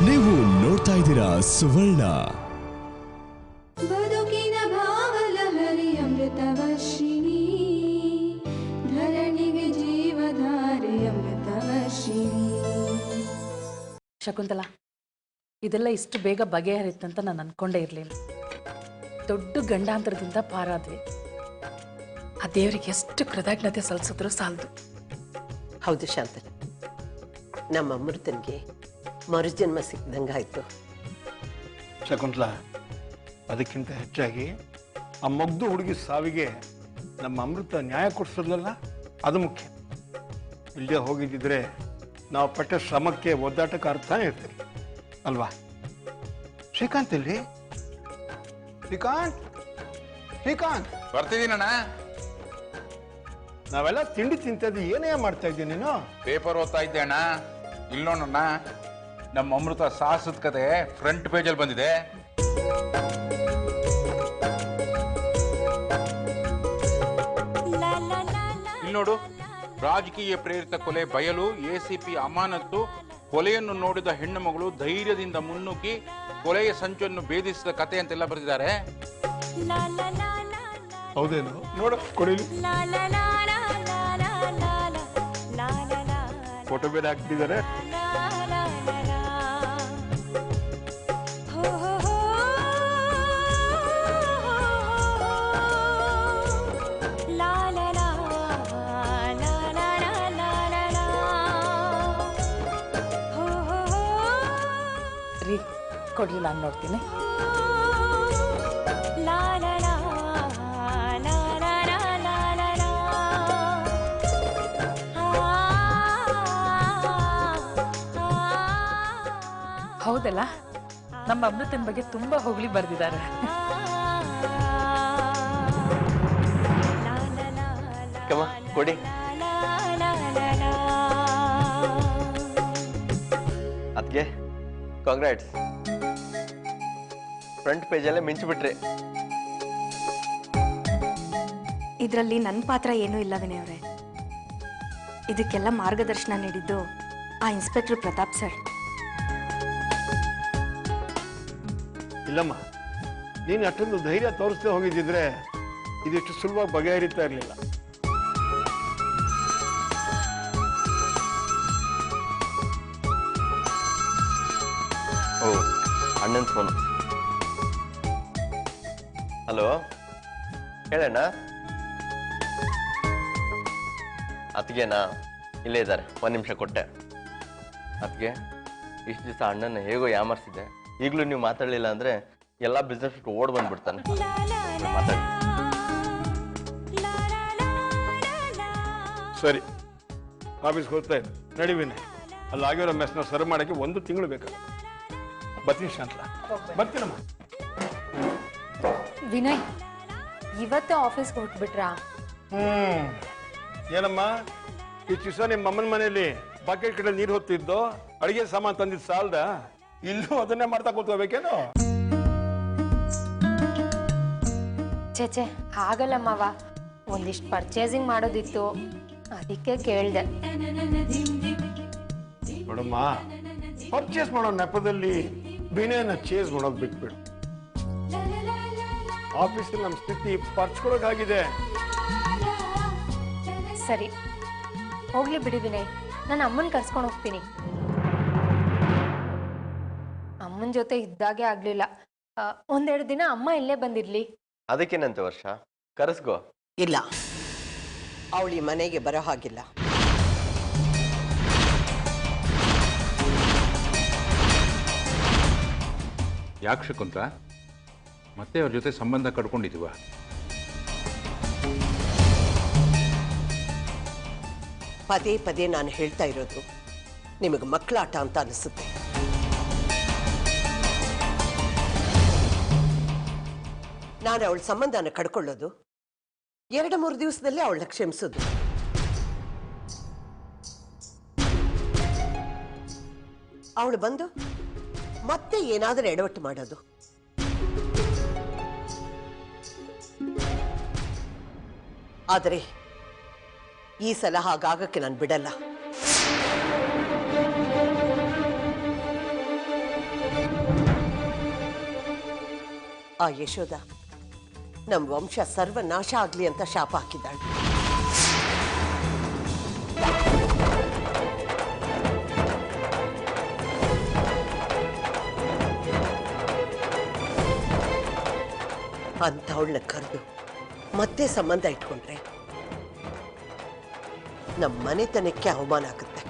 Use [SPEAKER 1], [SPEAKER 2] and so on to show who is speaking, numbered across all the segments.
[SPEAKER 1] ನೀವು ನೋಡ್ತಾ ಇದ್ದೀರಾ ಸುವರ್ಣ.
[SPEAKER 2] ಬದುಕಿನ ಭಾವಲಹರಿ ಅಮೃತವರ್ಷಿಣಿ, ಧರಣಿಗೆ ಜೀವಧಾರೆ ಅಮೃತವರ್ಷಿಣಿ.
[SPEAKER 3] ಶಕುಂತಲ, ಇದೆಲ್ಲ ಇಷ್ಟು ಬೇಗ ಬಗೆಹರಿತ್ತಂತ ನಾನು ಅನ್ಕೊಂಡೇ ಇರಲಿಲ್ಲ. ದೊಡ್ಡ ಗಂಡಾಂತರದಿಂದ ಪಾರಾದ್ವಿ. ಆ ದೇವರಿಗೆ ಎಷ್ಟು ಕೃತಜ್ಞತೆ ಸಲ್ಲಿಸಿದ್ರು ಸಾಲದು.
[SPEAKER 4] ಹೌದು ಶಾಂತಲ, ನಮ್ಮ ಅಮೃತನಿಗೆ ಮರುಜನ್ಮ ಸಿಕ್ಕಿದಂಗಾಯ್ತು.
[SPEAKER 5] ಶಕುಂತಲ, ಅದಕ್ಕಿಂತ ಹೆಚ್ಚಾಗಿ ಆ ಮಗ್ದು ಹುಡುಗಿ ಸಾವಿಗೆ ನಮ್ಮ ಅಮೃತ ನ್ಯಾಯ ಕೊಡಿಸೋದಲ್ಲ, ಅದು ಮುಖ್ಯ. ಇಲ್ಲದೆ ಹೋಗಿದ್ದಿದ್ರೆ ನಾವು ಪಟ್ಟ ಶ್ರಮಕ್ಕೆ ಒದ್ದಾಟಕ್ಕೆ ಅರ್ಥನೇ ಇರ್ತೀವಿ ಅಲ್ವಾ? ಶ್ರೀಕಾಂತ್ ಇಲ್ಲಿ? ಶ್ರೀಕಾಂತ್, ಶ್ರೀಕಾಂತ್,
[SPEAKER 6] ಬರ್ತಿದ್ದೀನಣ್ಣ.
[SPEAKER 5] ನಾವೆಲ್ಲ ತಿಂಡಿ ತಿಂತದ್ದು ಏನೇ ಮಾಡ್ತಾ ಇದ್ದೀನಿ ನೀನು?
[SPEAKER 6] ಪೇಪರ್ ಓದ್ತಾ ಇದ್ದೆ ಅಣ್ಣ. ಇಲ್ಲೋಣ, ನಮ್ಮ ಅಮೃತ ಸಾಹಸದ ಕತೆ ಫ್ರಂಟ್ ಪೇಜಲ್ಲಿ ಬಂದಿದೆ. ಇಲ್ಲಿ ನೋಡು, ರಾಜಕೀಯ ಪ್ರೇರಿತ ಕೊಲೆ ಬಯಲು, ಎಸಿಪಿ ಅಮಾನತ್ತು, ಕೊಲೆಯನ್ನು ನೋಡಿದ ಹೆಣ್ಣು ಮಗಳು ಧೈರ್ಯದಿಂದ ಮುನ್ನುಗ್ಗಿ ಕೊಲೆಯ ಸಂಚನ್ನು ಭೇದಿಸಿದ ಕತೆ ಅಂತೆಲ್ಲ ಬರೆದಿದ್ದಾರೆ.
[SPEAKER 5] ಹೌದೇನು? ನೋಡು, ಕೊಡಿಲಿ ಫೋಟೋ ಬೇರೆ ಹಾಕ್ತಿದ್ದಾರೆ.
[SPEAKER 3] ರೀ, ಕೊಡ್ಲಿ, ನಾನು ನೋಡ್ತೀನಿ. ಹೌದಲ್ಲ, ನಮ್ಮ ಅಮೃತನ ಬಗ್ಗೆ ತುಂಬಾ ಹೊಗಳಿ ಬರೆದಿದ್ದಾರೆ.
[SPEAKER 7] ಕೊಡಿ. ಅದ್ಗೆ ಕಾಂಗ್ರಾಟ್ಸ್, ಫ್ರಂಟ್ ಪೇಜಲ್ಲೇ ಮಿಂಚಿಬಿಟ್ರಿ.
[SPEAKER 8] ಇದರಲ್ಲಿ ನನ್ನ ಪಾತ್ರ ಏನೂ ಇಲ್ಲ ವಿನಯ್ ಅವರೇ. ಇದಕ್ಕೆಲ್ಲ ಮಾರ್ಗದರ್ಶನ ನೀಡಿದ್ದು ಆ ಇನ್ಸ್ಪೆಕ್ಟರ್ ಪ್ರತಾಪ್ ಸರ್.
[SPEAKER 5] ಇಲ್ಲಮ್ಮ, ನೀನು ಅಷ್ಟೊಂದು ಧೈರ್ಯ ತೋರಿಸದೆ ಹೋಗಿದ್ದಿದ್ರೆ ಇದಿಷ್ಟು ಸುಲಭವಾಗಿ ಬಗೆಹರಿತಾ ಇರಲಿಲ್ಲ.
[SPEAKER 7] ಓ, ಅಣ್ಣನ ಫೋನ್. ಹಲೋ, ಹೇಳಣ್ಣ. ಅತ್ತಿಗೆನಾ? ಇಲ್ಲೇ ಇದ್ದಾರೆ, ಒಂದು ನಿಮಿಷ ಕೊಟ್ಟೆ. ಅತ್ತಿಗೆ, ಇಷ್ಟು ದಿವಸ ಅಣ್ಣನ ಹೇಗೋ ಯಾಮರ್ಸಿದೆ. ಈಗಲೂ ನೀವು ಮಾತಾಡಲಿಲ್ಲ ಅಂದರೆ ಎಲ್ಲ ಬಿಸ್ನೆಸ್ ಓಡ್ ಬಂದ್ಬಿಡ್ತಾನೆ. ಮಾತಾಡಿ.
[SPEAKER 5] ಸರಿ, ಆಫೀಸ್ಗೆ ಹೋಗ್ತಾ ಇದ್ದೆ. ನಡಿವಿನೇ ಅಲ್ಲಿ ಆಗಿರೋ ಮೆಸ್ನ ಸರ್ವ್ ಮಾಡೋಕ್ಕೆ 1 ತಿಂಗಳು ಬೇಕಾಗುತ್ತೆ. ಬರ್ತೀನಿ ಶಾಂತಲ, ಬರ್ತೀನಮ್ಮ.
[SPEAKER 9] ವಿನಯ್, ಇವತ್ತೇ ಆಫೀಸ್ಗೆ ಹೊರಟ್ಬಿಟ್ರಾ?
[SPEAKER 5] ಏನಮ್ಮ, ಈ ದಿವಸ ನಿಮ್ಮ ಅಮ್ಮನ ಮನೆಯಲ್ಲಿ ಬಕೆಟ್ ಕಡೆ ನೀರು ಹೊತ್ತಿದ್ದು, ಅಡಿಗೆ ಸಾಮಾನು ತಂದಿದ್ದು ಸಾಲದ? ಇಲ್ಲೂ ಅದನ್ನೇ ಮಾಡ್ತಾ ಕೂತ್ಕೋಬೇಕೇನು?
[SPEAKER 9] ಚೇಚೆ, ಹಾಗಲ್ಲ ಮಾವ, ಒಂದಿಷ್ಟು ಪರ್ಚೇಸಿಂಗ್ ಮಾಡೋದಿತ್ತು, ಅದಕ್ಕೆ ಕೇಳಿದೆ.
[SPEAKER 5] ನೋಡಮ್ಮ, ಪರ್ಚೇಸ್ ಮಾಡೋ ನೆಪದಲ್ಲಿ ಬಿನೇನ ಚೇಸ್ ಮಾಡೋದು ಬಿಟ್ಬಿಡು. ಆಫೀಸಲ್ಲಿ ನಮ್ಮ ಸ್ಥಿತಿ ಪರ್ಚ್ಕೊಳಕಾಗಿದೆ.
[SPEAKER 9] ಸರಿ, ಹೋಗ್ಲಿ ಬಿಡಿ ವಿನಯ್, ನಾನು ಅಮ್ಮನ ಕರ್ಸ್ಕೊಂಡು ಹೋಗ್ತೀನಿ. ಅಮ್ಮನ ಜೊತೆ ಇದ್ದಾಗೆ ಆಗ್ಲಿಲ್ಲ. 1-2 ದಿನ ಅಮ್ಮ ಇಲ್ಲೇ ಬಂದಿರ್ಲಿ.
[SPEAKER 7] ಅದಕ್ಕೇನಂತೆ ವರ್ಷ, ಕರೆಸ್ಕೋ.
[SPEAKER 4] ಇಲ್ಲ, ಅವಳಿ ಮನೆಗೆ ಬರೋ ಹಾಗಿಲ್ಲ.
[SPEAKER 6] ಯಾಕೆ ಶಕುಂತ, ಮತ್ತೆ ಅವ್ರ ಜೊತೆ ಸಂಬಂಧ ಕಟ್ಕೊಂಡಿದ್ದೀವ?
[SPEAKER 4] ಪದೇ ಪದೇ ನಾನು ಹೇಳ್ತಾ ಇರೋದು ನಿಮಗೆ ಮಕ್ಕಳಾಟ ಅಂತ ಅನಿಸುತ್ತೆ. ನಾನು ಅವಳ ಸಂಬಂಧನ ಕಡ್ಕೊಳ್ಳೋದು 2-3 ದಿವಸದಲ್ಲೇ ಅವಳನ್ನ ಕ್ಷಮಿಸೋದು. ಅವಳು ಬಂದು ಮತ್ತೆ ಏನಾದರೂ ಎಡವಟ್ಟು ಮಾಡೋದು. ಆದರೆ ಈ ಸಲ ಹಾಗಾಗಕ್ಕೆ ನಾನು ಬಿಡಲ್ಲ. ಆ ಯಶೋಧ ನಮ್ಮ ವಂಶ ಸರ್ವನಾಶ ಆಗ್ಲಿ ಅಂತ ಶಾಪ ಹಾಕಿದ್ದಾಳೆ. ಅಂಥವಳನ್ನ ಕರೆದು ಮತ್ತೆ ಸಂಬಂಧ ಇಟ್ಕೊಂಡ್ರೆ ನಮ್ಮ ಮನೆತನಕ್ಕೆ ಅವಮಾನ ಆಗುತ್ತೆ.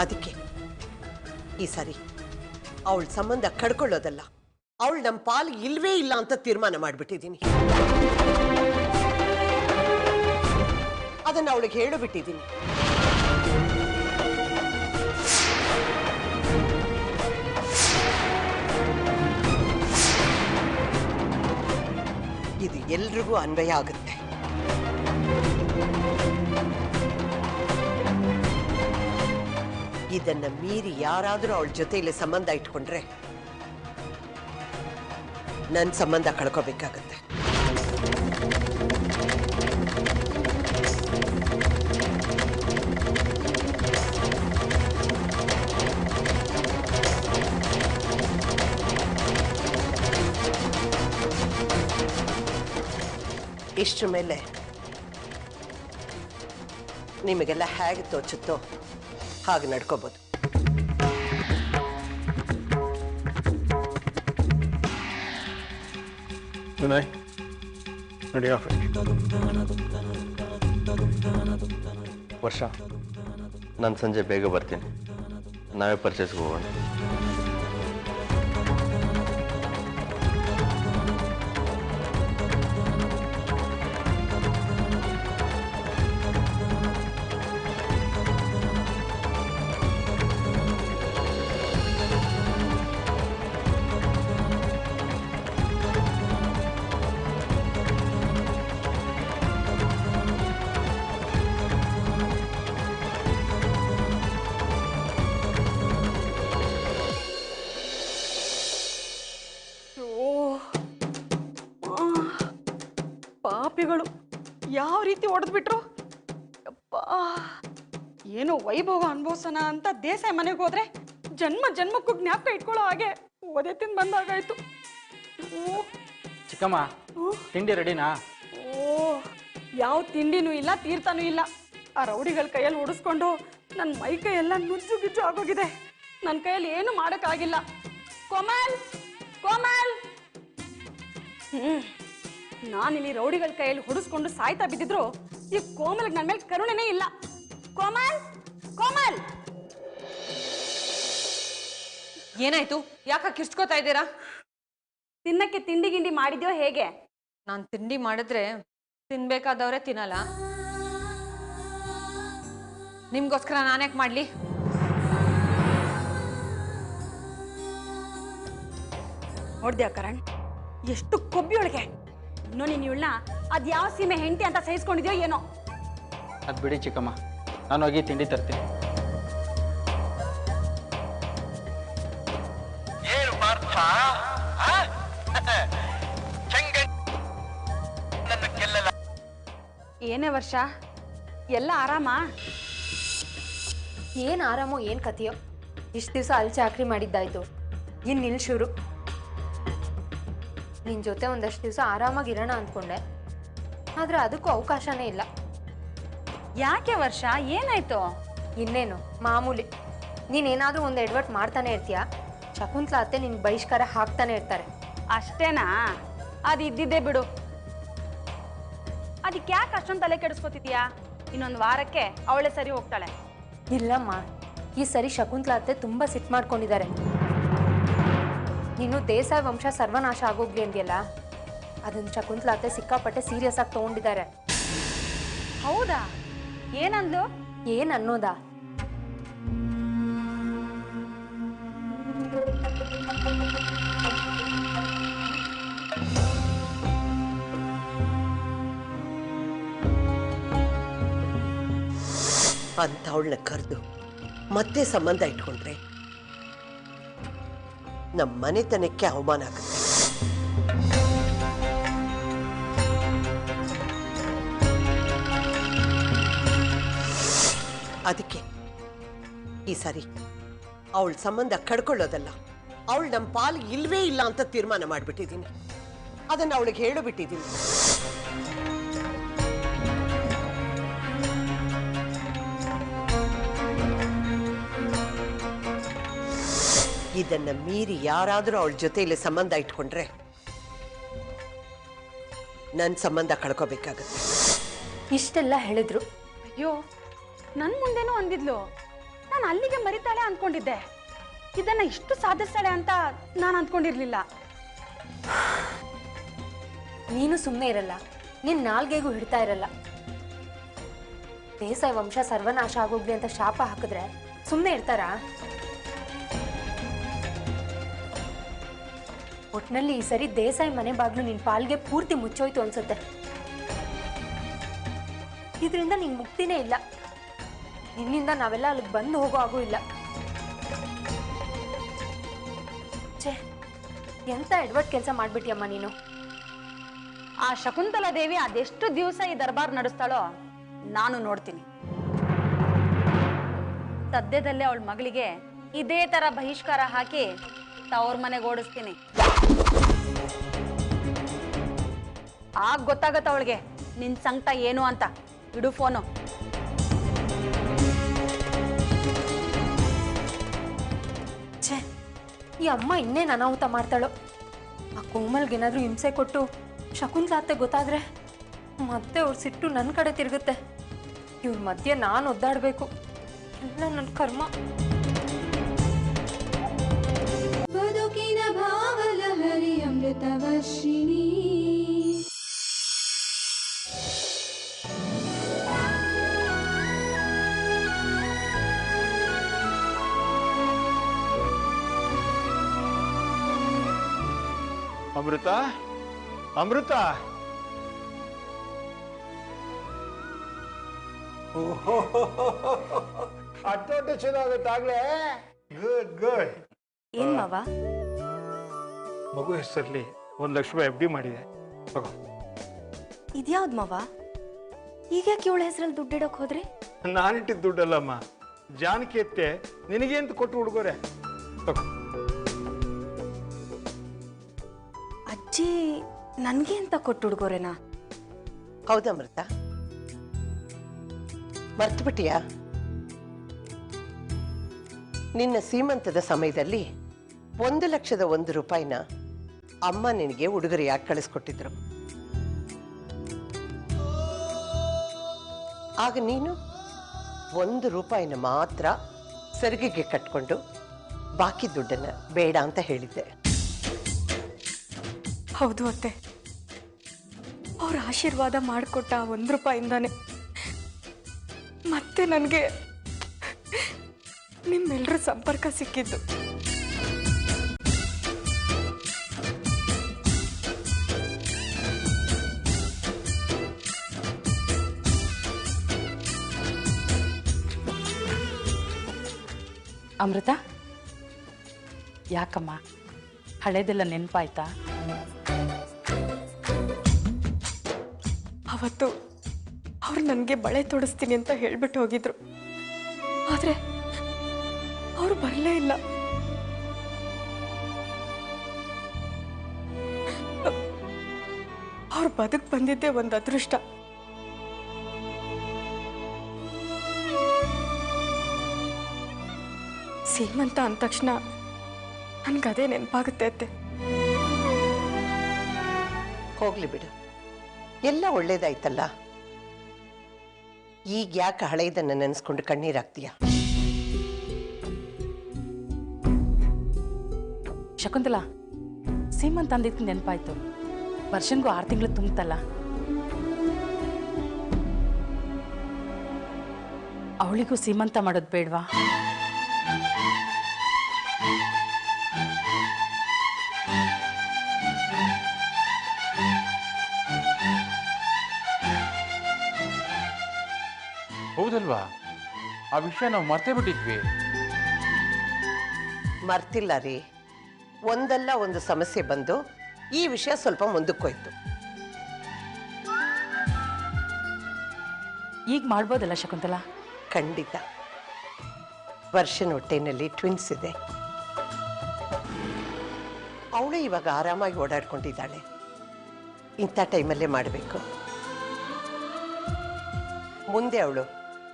[SPEAKER 4] ಅದಕ್ಕೆ ಈ ಸಾರಿ ಅವಳ ಸಂಬಂಧ ಕಡ್ಕೊಳ್ಳೋದಲ್ಲ, ಅವಳು ನಮ್ಮ ಪಾಲು ಇಲ್ವೇ ಇಲ್ಲ ಅಂತ ತೀರ್ಮಾನ ಮಾಡಿಬಿಟ್ಟಿದ್ದೀನಿ. ಅದನ್ನು ಅವಳಿಗೆ ಹೇಳು ಬಿಟ್ಟಿದ್ದೀನಿ. ಇದು ಎಲ್ರಿಗೂ ಅನ್ವಯ ಆಗುತ್ತೆ. ಇದನ್ನ ಮೀರಿ ಯಾರಾದರೂ ಅವಳ ಜೊತೆಯಲ್ಲಿ ಸಂಬಂಧ ಇಟ್ಕೊಂಡ್ರೆ ನನ್ನ ಸಂಬಂಧ ಕಳ್ಕೋಬೇಕಾಗತ್ತೆ. ಇಷ್ಟ್ರ ಮೇಲೆ ನಿಮಗೆಲ್ಲ ಹೇಗೆ ತೋಚುತ್ತೋ ಹಾಗೆ ನಡ್ಕೋಬಹುದು.
[SPEAKER 7] ವರ್ಷ ನಾನು ಸಂಜೆ ಬೇಗ ಬರ್ತೀನಿ, ನಾವೇ ಪರ್ಚೇಸ್ಗೆ ಹೋಗೋಣ.
[SPEAKER 10] ಪಾಪಿಗಳು ಯಾವ ರೀತಿ ಹೊಡೆದ್ಬಿಟ್ರು. ಅಪ್ಪಾ, ಏನೋ ವೈಭವ ಅನ್ಭವಿಸೋಣ ಅಂತ ದೇಸಾಯಿ ಮನೆಗೆ ಹೋದ್ರೆ ಜನ್ಮ ಜನ್ಮಕ್ಕೂ ಜ್ಞಾಪಕ ಇಟ್ಕೊಳ್ಳೋ ಹಾಗೆ ಓದೆ ತಿಂದು ಬಂದಾಗಾಯ್ತು.
[SPEAKER 11] ಚಿಕ್ಕಮ್ಮ, ತಿಂಡಿ ರೆಡಿನಾ?
[SPEAKER 10] ಓ, ಯಾವ ತಿಂಡಿನೂ ಇಲ್ಲ, ತೀರ್ಥನೂ ಇಲ್ಲ. ಆ ರೌಡಿಗಳ ಕೈಯಲ್ಲಿ ಹೊಡಿಸ್ಕೊಂಡು ನನ್ನ ಮೈ ಕೈ ಎಲ್ಲ ನುಜ್ಜು ಗಿಜ್ಜು ಆಗೋಗಿದೆ. ನನ್ನ ಕೈಯಲ್ಲಿ ಏನು ಮಾಡೋಕ್ಕಾಗಿಲ್ಲ. ಕೋಮಲ್, ಕೋಮಲ್. ನಾನಿಲ್ಲಿ ರೌಡಿಗಳ ಕೈಯಲ್ಲಿ ಹೊಡಿಸ್ಕೊಂಡು ಸಾಯ್ತಾ ಬಿದ್ದಿದ್ರು ಈ ಕೋಮಲ್ಗೆ ನನ್ನ ಮೇಲೆ ಕರುಣೆನೇ ಇಲ್ಲ. ಕೋಮಲ್, ಕೋಮಲ್.
[SPEAKER 9] ಏನಾಯ್ತು? ಯಾಕೆ ಕಿರ್ಚ್ಕೋತಾ ಇದ್ದೀರಾ?
[SPEAKER 10] ತಿನ್ನಕ್ಕೆ ತಿಂಡಿ ಗಿಂಡಿ ಮಾಡಿದ್ಯೋ ಹೇಗೆ?
[SPEAKER 9] ನಾನು ತಿಂಡಿ ಮಾಡಿದ್ರೆ ತಿನ್ಬೇಕಾದವ್ರೆ ತಿನ್ನಲ್ಲ. ನಿಮ್ಗೋಸ್ಕರ ನಾನ್ಯಾಕೆ ಮಾಡ್ಲಿ?
[SPEAKER 10] ನೋಡ್ದ್ಯಾ ಕರಣ್, ಎಷ್ಟು ಕೊಬ್ಬಿಯೊಳಗೆ. ಇನ್ನೂ ನೀನು ಇವಳನ್ನ ಅದ್ಯಾವ ಸೀಮೆ ಹೆಂಡತಿ ಅಂತ ಸಹಿಸ್ಕೊಂಡಿದ್ಯೋ ಏನೋ.
[SPEAKER 11] ಅದು ಬಿಡಿ ಚಿಕ್ಕಮ್ಮ, ನಾನು ಹೋಗಿ ತಿಂಡಿ ತರ್ತೀನಿ.
[SPEAKER 10] ಏನೇ ವರ್ಷ, ಎಲ್ಲ ಆರಾಮ?
[SPEAKER 9] ಏನು ಆರಾಮೋ ಏನು ಕಥೆಯೋ. ಇಷ್ಟು ದಿವಸ ಅಲ್ಲಿ ಚಾಕ್ರಿ ಮಾಡಿದ್ದಾಯ್ತು, ಇನ್ನು ಇಲ್ಲಿ ಶುರು. ನಿನ್ನ ಜೊತೆ ಒಂದಷ್ಟು ದಿವಸ ಆರಾಮಾಗಿರೋಣ ಅಂದ್ಕೊಂಡೆ, ಆದರೆ ಅದಕ್ಕೂ ಅವಕಾಶನೇ ಇಲ್ಲ.
[SPEAKER 10] ಯಾಕೆ ವರ್ಷ, ಏನಾಯ್ತು?
[SPEAKER 9] ಇನ್ನೇನು ಮಾಮೂಲಿ, ನೀನೇನಾದರೂ ಒಂದು ಎಡವಟ್ ಮಾಡ್ತಾನೆ ಇರ್ತೀಯ, ಶಕುಂತಲಾ ಅತ್ತೆ ನಿನ್ನ ಬಹಿಷ್ಕಾರ ಹಾಕ್ತಾನೆ ಇರ್ತಾರೆ.
[SPEAKER 10] ಅಷ್ಟೇನಾ? ಅದು ಇದ್ದಿದ್ದೇ ಬಿಡು. ಅದಕ್ಕೆ ಯಾಕೆ ಅಷ್ಟೊಂದು ತಲೆ ಕೆಡಿಸ್ಕೊತಿದ್ಯಾ? ಇನ್ನೊಂದು ವಾರಕ್ಕೆ ಅವಳೇ ಸರಿ ಹೋಗ್ತಾಳೆ.
[SPEAKER 9] ಇಲ್ಲಮ್ಮ, ಈ ಸರಿ ಶಕುಂತಲಾ ಅತ್ತೆ ತುಂಬ ಸಿಟ್ಟು ಮಾಡ್ಕೊಂಡಿದ್ದಾರೆ. ನೀನು ದೇಸಾಯಿ ವಂಶ ಸರ್ವನಾಶ ಆಗೋಗ್ಲಿ ಅಂದ್ಯಲ್ಲ, ಅದನ್ನು ಶಕುಂತಲಾ ಅತ್ತೆ ಸಿಕ್ಕಾಪಟ್ಟೆ ಸೀರಿಯಸ್ ಆಗಿ ತೊಗೊಂಡಿದ್ದಾರೆ.
[SPEAKER 10] ಹೌದಾ? ಏನಂದ್ಲು?
[SPEAKER 9] ಏನು ಅನ್ನೋದಾ?
[SPEAKER 4] ಅಂಥವಳನ್ನ ಕರೆದು ಮತ್ತೆ ಸಂಬಂಧ ಇಟ್ಕೊಂಡ್ರೆ ನಮ್ಮ ಮನೆತನಕ್ಕೆ ಅವಮಾನ ಆಗುತ್ತೆ. ಅದಕ್ಕೆ ಈ ಸಾರಿ ಅವಳ ಸಂಬಂಧ ಕಡ್ಕೊಳ್ಳೋದಲ್ಲ, ಅವಳು ನಮ್ಮ ಪಾಲು ಇಲ್ವೇ ಇಲ್ಲ ಅಂತ ತೀರ್ಮಾನ ಮಾಡಿಬಿಟ್ಟಿದ್ದೀನಿ. ಅದನ್ನು ಅವಳಿಗೆ ಹೇಳಿಬಿಟ್ಟಿದ್ದೀನಿ. ಇದನ್ನ ಮೀರಿ ಯಾರಾದರೂ ಅವಳ ಜೊತೆಯಲ್ಲಿ ಸಂಬಂಧ ಇಟ್ಕೊಂಡ್ರೆ ನನ್ನ ಸಂಬಂಧ ಕಳ್ಕೋಬೇಕಾಗತ್ತೆ.
[SPEAKER 9] ಇಷ್ಟೆಲ್ಲ ಹೇಳಿದ್ರು.
[SPEAKER 10] ಅಯ್ಯೋ, ನನ್ನ ಮುಂದೆನೂ ಅಂದಿದ್ಲು. ನಾನು ಅಲ್ಲಿಗೆ ಮರಿತಾಳೆ ಅಂದ್ಕೊಂಡಿದ್ದೆ. ಇದನ್ನ ಇಷ್ಟು ಸಾಧಿಸ್ತಾಳೆ ಅಂತ ನಾನು ಅಂದ್ಕೊಂಡಿರ್ಲಿಲ್ಲ.
[SPEAKER 9] ನೀನು ಸುಮ್ಮನೆ ಇರಲ್ಲ, ನಿನ್ ನಾಲ್ಗೆಗೂ ಹಿಡ್ತಾ ಇರಲ್ಲ. ದೇಸಾಯಿ ವಂಶ ಸರ್ವನಾಶ ಆಗೋಗ್ಲಿ ಅಂತ ಶಾಪ ಹಾಕಿದ್ರೆ ಸುಮ್ಮನೆ ಇರ್ತಾರಾ? ಒಟ್ನಲ್ಲಿ ಈ ಸರಿ ದೇಸಾಯಿ ಮನೆ ಬಾಗ್ಲು ನಿನ್ ಪಾಲ್ಗೆ ಪೂರ್ತಿ ಮುಚ್ಚೋಯ್ತು ಅನ್ಸುತ್ತೆ. ಇದರಿಂದ ನಿಂಗೆ ಮುಕ್ತಿನೇ ಇಲ್ಲ. ನಿನ್ನಿಂದ ನಾವೆಲ್ಲ ಅಲ್ಲಿಗೆ ಬಂದು ಹೋಗೋ ಹಾಗೂ ಇಲ್ಲ. ಛೇ, ಎಂತ ಎಡ್ವರ್ಟ್ ಕೆಲಸ ಮಾಡ್ಬಿಟ್ಟಿಯಮ್ಮ ನೀನು.
[SPEAKER 10] ಆ ಶಕುಂತಲಾ ದೇವಿ ಅದೆಷ್ಟು ದಿವಸ ಈ ದರ್ಬಾರ್ ನಡೆಸ್ತಾಳೋ ನಾನು ನೋಡ್ತೀನಿ. ಸದ್ಯದಲ್ಲೇ ಅವಳ ಮಗಳಿಗೆ ಇದೇ ತರ ಬಹಿಷ್ಕಾರ ಹಾಕಿ ತವ್ರ ಮನೆಗೆ ಓಡಿಸ್ತೀನಿ. ಆಗ ಗೊತ್ತಾಗತ್ತ ಅವಳಿಗೆ ನಿನ್ ಸಂಕಟ ಏನು ಅಂತ. ಇಡು ಫೋನು.
[SPEAKER 9] ಛೇ, ಈ ಅಮ್ಮ ಇನ್ನೇನು ಅನಾಹುತ ಮಾಡ್ತಾಳೋ. ಆ ಕೋಮಲ್ಗೇನಾದ್ರೂ ಹಿಂಸೆ ಕೊಟ್ಟು ಶಕುಂತಲಾ ಅತ್ತೆ ಗೊತ್ತಾದ್ರೆ ಮತ್ತೆ ಅವ್ರ ಸಿಟ್ಟು ನನ್ನ ಕಡೆ ತಿರುಗುತ್ತೆ. ಇವ್ರ ಮಧ್ಯೆ ನಾನು ಒದ್ದಾಡಬೇಕು. ಎಲ್ಲ ನನ್ನ ಕರ್ಮ.
[SPEAKER 2] ಬದುಕಿನ ಭಾವಲಹರಿ ಅಮೃತವರ್ಷಿಣಿ.
[SPEAKER 5] ಅಮೃತ, ಅಮೃತ, ಅಟ್ಟೊಟ್ಟೆ ಚೆನ್ನಾಗುತ್ತಾಗ್ಲೇ. Good good.
[SPEAKER 8] ಏನ್ ಮಾವ?
[SPEAKER 5] ಮಗು ಹೆಸರಲ್ಲಿ 1 ಲಕ್ಷ ರೂಪಾಯಿ FD ಮಾಡಿದೆ. ತಗೋ.
[SPEAKER 8] ಇದ್ಯಾವ್ದು ಮಾವ? ಈಗ್ಯಾಕೆ ಇವಳ ಹೆಸರಲ್ಲಿ ದುಡ್ಡಿಡಕ್ ಹೋದ್ರಿ?
[SPEAKER 5] ನಾನಿಟ್ಟಿದ್ದ ದುಡ್ಡಲ್ಲಮ್ಮ, ಜಾನಕಿ ಎತ್ತೆ ನಿನಗೆ ಅಂತ ಕೊಟ್ಟು ಹುಡುಗೋರೆ. ತಗೋ.
[SPEAKER 8] ಅಜ್ಜಿ ನನ್ಗೆ ಅಂತ ಕೊಟ್ಟು ಹುಡುಗೋರೆನಾ?
[SPEAKER 4] ಹೌದಮೃತ, ಮರ್ತ್ಬಿಟ್ಟಿಯಾ? ನಿನ್ನ ಸೀಮಂತದ ಸಮಯದಲ್ಲಿ 1,01,000 ರೂಪಾಯಿನ ಅಮ್ಮ ನಿನಗೆ ಉಡುಗೊರೆಯಾಗಿ ಕಳಿಸ್ಕೊಟ್ಟಿದ್ರು. ಆಗ ನೀನು 1 ರೂಪಾಯಿನ ಮಾತ್ರ ಸರಿಗೆಗೆ ಕಟ್ಕೊಂಡು ಬಾಕಿ ದುಡ್ಡನ್ನ ಬೇಡ ಅಂತ ಹೇಳಿದ್ದೆ.
[SPEAKER 8] ಹೌದು ಅತ್ತೆ, ಅವ್ರ ಆಶೀರ್ವಾದ ಮಾಡಿಕೊಟ್ಟ 1 ರೂಪಾಯಿಂದಾನೆ ಮತ್ತೆ ನನಗೆ ನಿಮ್ಮೆಲ್ಲರ ಸಂಪರ್ಕ ಸಿಕ್ಕಿದ್ದು.
[SPEAKER 3] ಅಮೃತ, ಯಾಕಮ್ಮ ಹಳೇದೆಲ್ಲ ನೆನಪಾಯ್ತಾ?
[SPEAKER 8] ಅವತ್ತು ಅವ್ರು ನನಗೆ ಬಳೆ ತೊಡಿಸ್ತೀನಿ ಅಂತ ಹೇಳ್ಬಿಟ್ಟು ಹೋಗಿದ್ರು. ಆದ್ರೆ ಅವ್ರು ಬರಲೇ ಇಲ್ಲ. ಅವ್ರು ಬದುಕ್ ಬಂದಿದ್ದೇ ಒಂದು ಅದೃಷ್ಟ. ಸೀಮಂತ ಅಂದ ತಕ್ಷಣ ನನ್ಗದೇ ನೆನಪಾಗುತ್ತೆ ಅತ್ತೆ.
[SPEAKER 4] ಹೋಗ್ಲಿ ಬಿಡು, ಎಲ್ಲ ಒಳ್ಳೇದಾಯ್ತಲ್ಲ. ಈಗ ಯಾಕೆ ಹಳೆಯದನ್ನ ನೆನೆಸ್ಕೊಂಡು ಕಣ್ಣೀರಾಗ್ತೀಯ?
[SPEAKER 3] ಶಕುಂತಲಾ, ಸೀಮಂತ ಅಂದಿದ್ದು ನೆನಪಾಯ್ತು. ವರ್ಷನ್ಗೂ 6 ತಿಂಗಳು ತುಂಬತಲ್ಲ. ಅವಳಿಗೂ ಸೀಮಂತ ಮಾಡೋದು ಬೇಡ್ವಾ?
[SPEAKER 6] ಹೌದಲ್ವಾ? ಆ ವಿಷಯ ನಾವು ಮರ್ತೇ ಬಿಟ್ಟಿದ್ವಿ.
[SPEAKER 4] ಮರ್ತಿಲ್ಲ ರೀ, ಒಂದಲ್ಲ ಒಂದು ಸಮಸ್ಯೆ ಬಂದು ಈ ವಿಷಯ ಸ್ವಲ್ಪ ಮುಂದಕ್ಕೋಯ್ತು.
[SPEAKER 3] ಈಗ ಮಾಡ್ಬೋದಲ್ಲ ಶಕುಂತಲಾ?
[SPEAKER 4] ಖಂಡಿತ. ವರ್ಷನ ಹೊಟ್ಟೆನಲ್ಲಿ ಟ್ವಿನ್ಸ್ ಇದೆ. ಅವಳು ಇವಾಗ ಆರಾಮಾಗಿ ಓಡಾಡ್ಕೊಂಡಿದ್ದಾಳೆ. ಇಂಥ ಟೈಮಲ್ಲೇ ಮಾಡಬೇಕು. ಮುಂದೆ ಅವಳು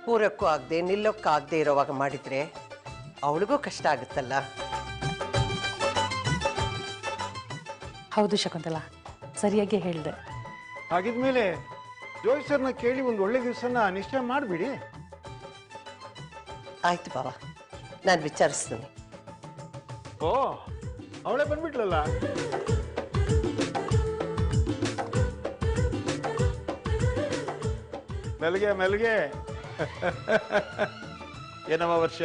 [SPEAKER 4] ಕೂರಕ್ಕೂ ಆಗದೆ ನಿಲ್ಲೋಕ್ಕಾಗದೆ ಇರೋವಾಗ ಮಾಡಿದರೆ ಅವಳಿಗೂ ಕಷ್ಟ ಆಗುತ್ತಲ್ಲ.
[SPEAKER 3] ಹೌದು ಶಕುಂತಲಾ, ಸರಿಯಾಗಿ ಹೇಳಿದೆ.
[SPEAKER 5] ಹಾಗಿದ್ಮೇಲೆ ಜೋಯ್ ಸರ್ನ ಕೇಳಿ ಒಂದು ಒಳ್ಳೆ ದಿವಸನ ನಿಶ್ಚಯ ಮಾಡಿಬಿಡಿ.
[SPEAKER 4] ಆಯ್ತು ಬಾವ, ನಾನು ವಿಚಾರಿಸ್ತೀನಿ.
[SPEAKER 5] ಓ, ಅವಳೇ ಬಂದ್ಬಿಟ್ಲಲ್ಲ. ಮೆಲ್ಗೆ ಮೆಲ್ಗೆ. ಏನಮ್ಮ ವರ್ಷ,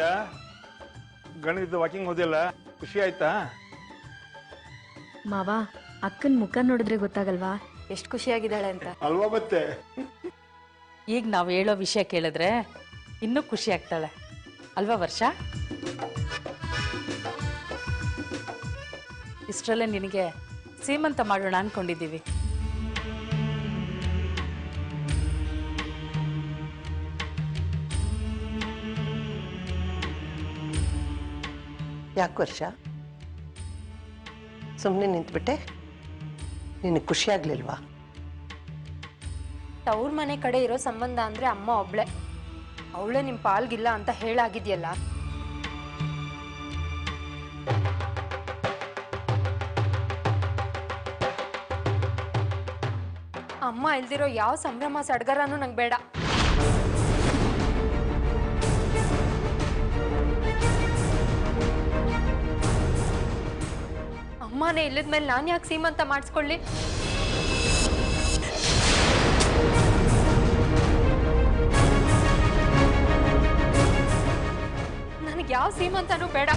[SPEAKER 5] ಗಣಿತ ವಾಕಿಂಗ್ ಹೋದಿಲ್ಲ, ಖುಷಿ ಆಯ್ತಾ?
[SPEAKER 8] ಮಾವ, ಅಕ್ಕನ ಮುಖ ನೋಡಿದ್ರೆ ಗೊತ್ತಾಗಲ್ವಾ
[SPEAKER 9] ಎಷ್ಟು ಖುಷಿಯಾಗಿದ್ದಾಳೆ ಅಂತ?
[SPEAKER 5] ಅಲ್ವಾ ಮತ್ತೆ?
[SPEAKER 3] ಈಗ ನಾವು ಹೇಳೋ ವಿಷಯ ಕೇಳಿದ್ರೆ ಇನ್ನೂ ಖುಷಿ ಆಗ್ತಾಳೆ ಅಲ್ವಾ ವರ್ಷ? ಇಷ್ಟರಲ್ಲೇ ನಿನಗೆ ಸೀಮಂತ ಮಾಡೋಣ ಅನ್ಕೊಂಡಿದ್ದೀವಿ.
[SPEAKER 4] ಯಾಕೆ ವರ್ಷ ಸುಮ್ಮನೆ ನಿಂತ್ಬಿಟ್ಟೆ? ನಿನಗೆ ಖುಷಿ ಆಗ್ಲಿಲ್ವಾ?
[SPEAKER 9] ತವ್ರ ಮನೆ ಕಡೆ ಇರೋ ಸಂಬಂಧ ಅಂದ್ರೆ ಅಮ್ಮ ಒಬ್ಳೆ. ಅವಳೇ ನಿಮ್ ಪಾಲ್ಗಿಲ್ಲ ಅಂತ ಹೇಳಾಗಿದ್ಯಲ್ಲ. ಅಮ್ಮ ಇಲ್ದಿರೋ ಯಾವ ಸಂಭ್ರಮ ಸಡಗರನೂ ನಂಗೆ ಬೇಡ. ಅಮ್ಮನೇ ಇಲ್ಲದ್ಮೇಲೆ ನಾನು ಯಾಕೆ ಸೀಮಂತ ಮಾಡಿಸ್ಕೊಳ್ಳಿ? ನನಗೆ ಯಾವ ಸೀಮಂತನೂ ಬೇಡ.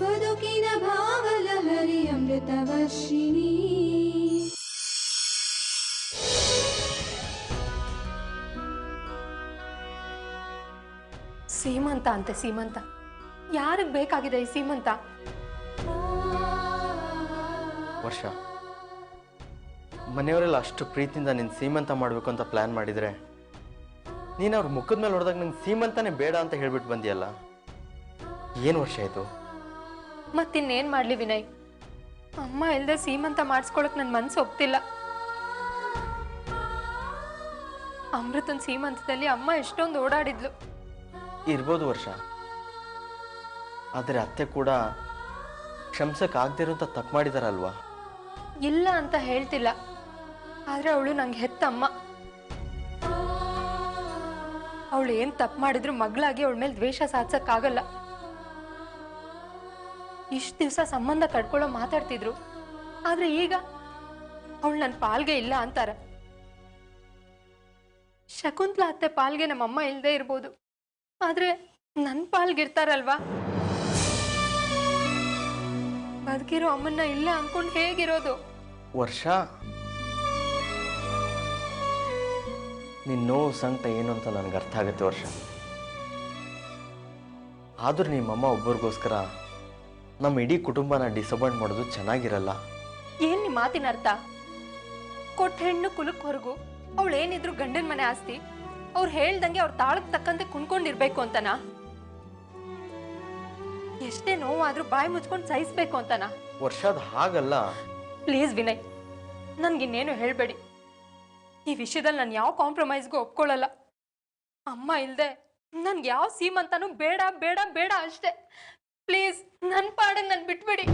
[SPEAKER 2] ಬದುಕಿನ ಭಾವಲಹರಿ ಅಮೃತವರ್ಷಿಣಿ.
[SPEAKER 9] ಸೀಮಂತ ಅಂತೆ ಸೀಮಂತ. ಯಾರಿಗೆ ಬೇಕಾಗಿದೆ ಈ ಸೀಮಂತ?
[SPEAKER 7] ವರ್ಷ, ಮನೆಯವರೆಲ್ಲ ಅಷ್ಟು ಪ್ರೀತಿಯಿಂದ ನಿನ್ನ ಸೀಮಂತ ಮಾಡಬೇಕು ಅಂತ ಪ್ಲ್ಯಾನ್ ಮಾಡಿದರೆ ನೀನು ಅವ್ರ ಮುಖದ ಮೇಲೆ ಹೊಡೆದಾಗ ನಂಗೆ ಸೀಮಂತನೇ ಬೇಡ ಅಂತ ಹೇಳ್ಬಿಟ್ಟು ಬಂದಿಯಲ್ಲ, ಏನು ವರ್ಷ ಆಯಿತು?
[SPEAKER 9] ಮತ್ತಿನ್ನೇನು ಮಾಡಲಿ ವಿನಯ್? ಅಮ್ಮ ಇಲ್ಲದೆ ಸೀಮಂತ ಮಾಡಿಸ್ಕೊಳಕ್ ನನ್ನ ಮನಸ್ಸು ಒಪ್ತಿಲ್ಲ. ಅಮೃತನ ಸೀಮಂತದಲ್ಲಿ ಅಮ್ಮ ಎಷ್ಟೊಂದು ಓಡಾಡಿದ್ಲು.
[SPEAKER 7] ಇರ್ಬೋದು ವರ್ಷ, ಆದರೆ ಅತ್ತೆ ಕೂಡ ಕ್ಷಮಿಸಕ್ಕಾಗದಿರೋಂಥ ತಪ್ಪು ಮಾಡಿದಾರಲ್ವಾ?
[SPEAKER 9] ಇಲ್ಲ ಅಂತ ಹೇಳ್ತಿಲ್ಲ, ಆದರೆ ಅವಳು ನಂಗೆ ಹೆತ್ತಮ್ಮ. ಅವಳು ಏನು ತಪ್ಪು ಮಾಡಿದ್ರು ಮಗಳಾಗಿ ಅವಳ ಮೇಲೆ ದ್ವೇಷ ಸಾಧಿಸಕ್ಕಾಗಲ್ಲ. ಇಷ್ಟು ದಿವಸ ಸಂಬಂಧ ಕಟ್ಕೊಳ್ಳೋ ಮಾತಾಡ್ತಿದ್ರು, ಆದರೆ ಈಗ ಅವಳು ನನ್ನ ಪಾಲ್ಗೆ ಇಲ್ಲ ಅಂತಾರೆ. ಶಕುಂತಲಾ ಅತ್ತೆ ಪಾಲ್ಗೆ ನಮ್ಮಮ್ಮ ಇಲ್ಲದೆ ಇರ್ಬೋದು, ಆದರೆ ನನ್ನ ಪಾಲ್ಗಿರ್ತಾರಲ್ವಾ? ಬದುಕಿರೋ ಅಮ್ಮನ್ನ ಇಲ್ಲ ಅನ್ಕೊಂಡು ಹೇಗಿರೋದು?
[SPEAKER 7] ವರ್ಷ, ನಿನ್ನ ನೋವು ಸಂಕಟ ಏನು ಅಂತ ನನಗೆ ಅರ್ಥ ಆಗುತ್ತೆ ವರ್ಷ. ಆದರೂ ನಿಮ್ಮಮ್ಮ ಒಬ್ಬರಿಗೋಸ್ಕರ ನಮ್ಮ ಇಡೀ ಕುಟುಂಬನ ಡಿಸಪಾಯಿಂಟ್ ಮಾಡೋದು ಚೆನ್ನಾಗಿರಲ್ಲ.
[SPEAKER 9] ಏನ್ ನಿಮ್ಮ ಮಾತಿನ ಅರ್ಥ? ಕೊಟ್ಟ ಹೆಣ್ಣು ಕುಲಕ್ ಹೊರಗು, ಅವಳು ಏನಿದ್ರು ಗಂಡನ ಮನೆ ಆಸ್ತಿ, ಅವ್ರು ಹೇಳ್ದಂಗೆ ಅವ್ರ ತಾಳಕ್ ತಕ್ಕಂತೆ ಕುಣ್ಕೊಂಡಿರ್ಬೇಕು ಅಂತನಾ? ಎಷ್ಟೇ ನೋವಾದ್ರೂ ಬಾಯಿ ಮುಚ್ಕೊಂಡು ಸಹಿಸ್ಬೇಕು ಅಂತನಾ?
[SPEAKER 7] ವರ್ಷದ ಹಾಗಲ್ಲ.
[SPEAKER 9] ಪ್ಲೀಸ್ ವಿನಯ್, ನನ್ಗಿನ್ನೇನು ಹೇಳ್ಬೇಡಿ. ಈ ವಿಷಯದಲ್ಲಿ ನಾನು ಯಾವ ಕಾಂಪ್ರಮೈಸ್ಗೂ ಒಪ್ಕೊಳ್ಳಲ್ಲ. ಅಮ್ಮ ಇಲ್ದೆ ನನ್ಗೆ ಯಾವ ಸೀಮಂತನೂ ಬೇಡ ಬೇಡ ಬೇಡ ಅಷ್ಟೇ. ಪ್ಲೀಸ್ ನನ್ನ ಪಾಡಿಗೆ ನನ್ ಬಿಟ್ಬಿಡಿ.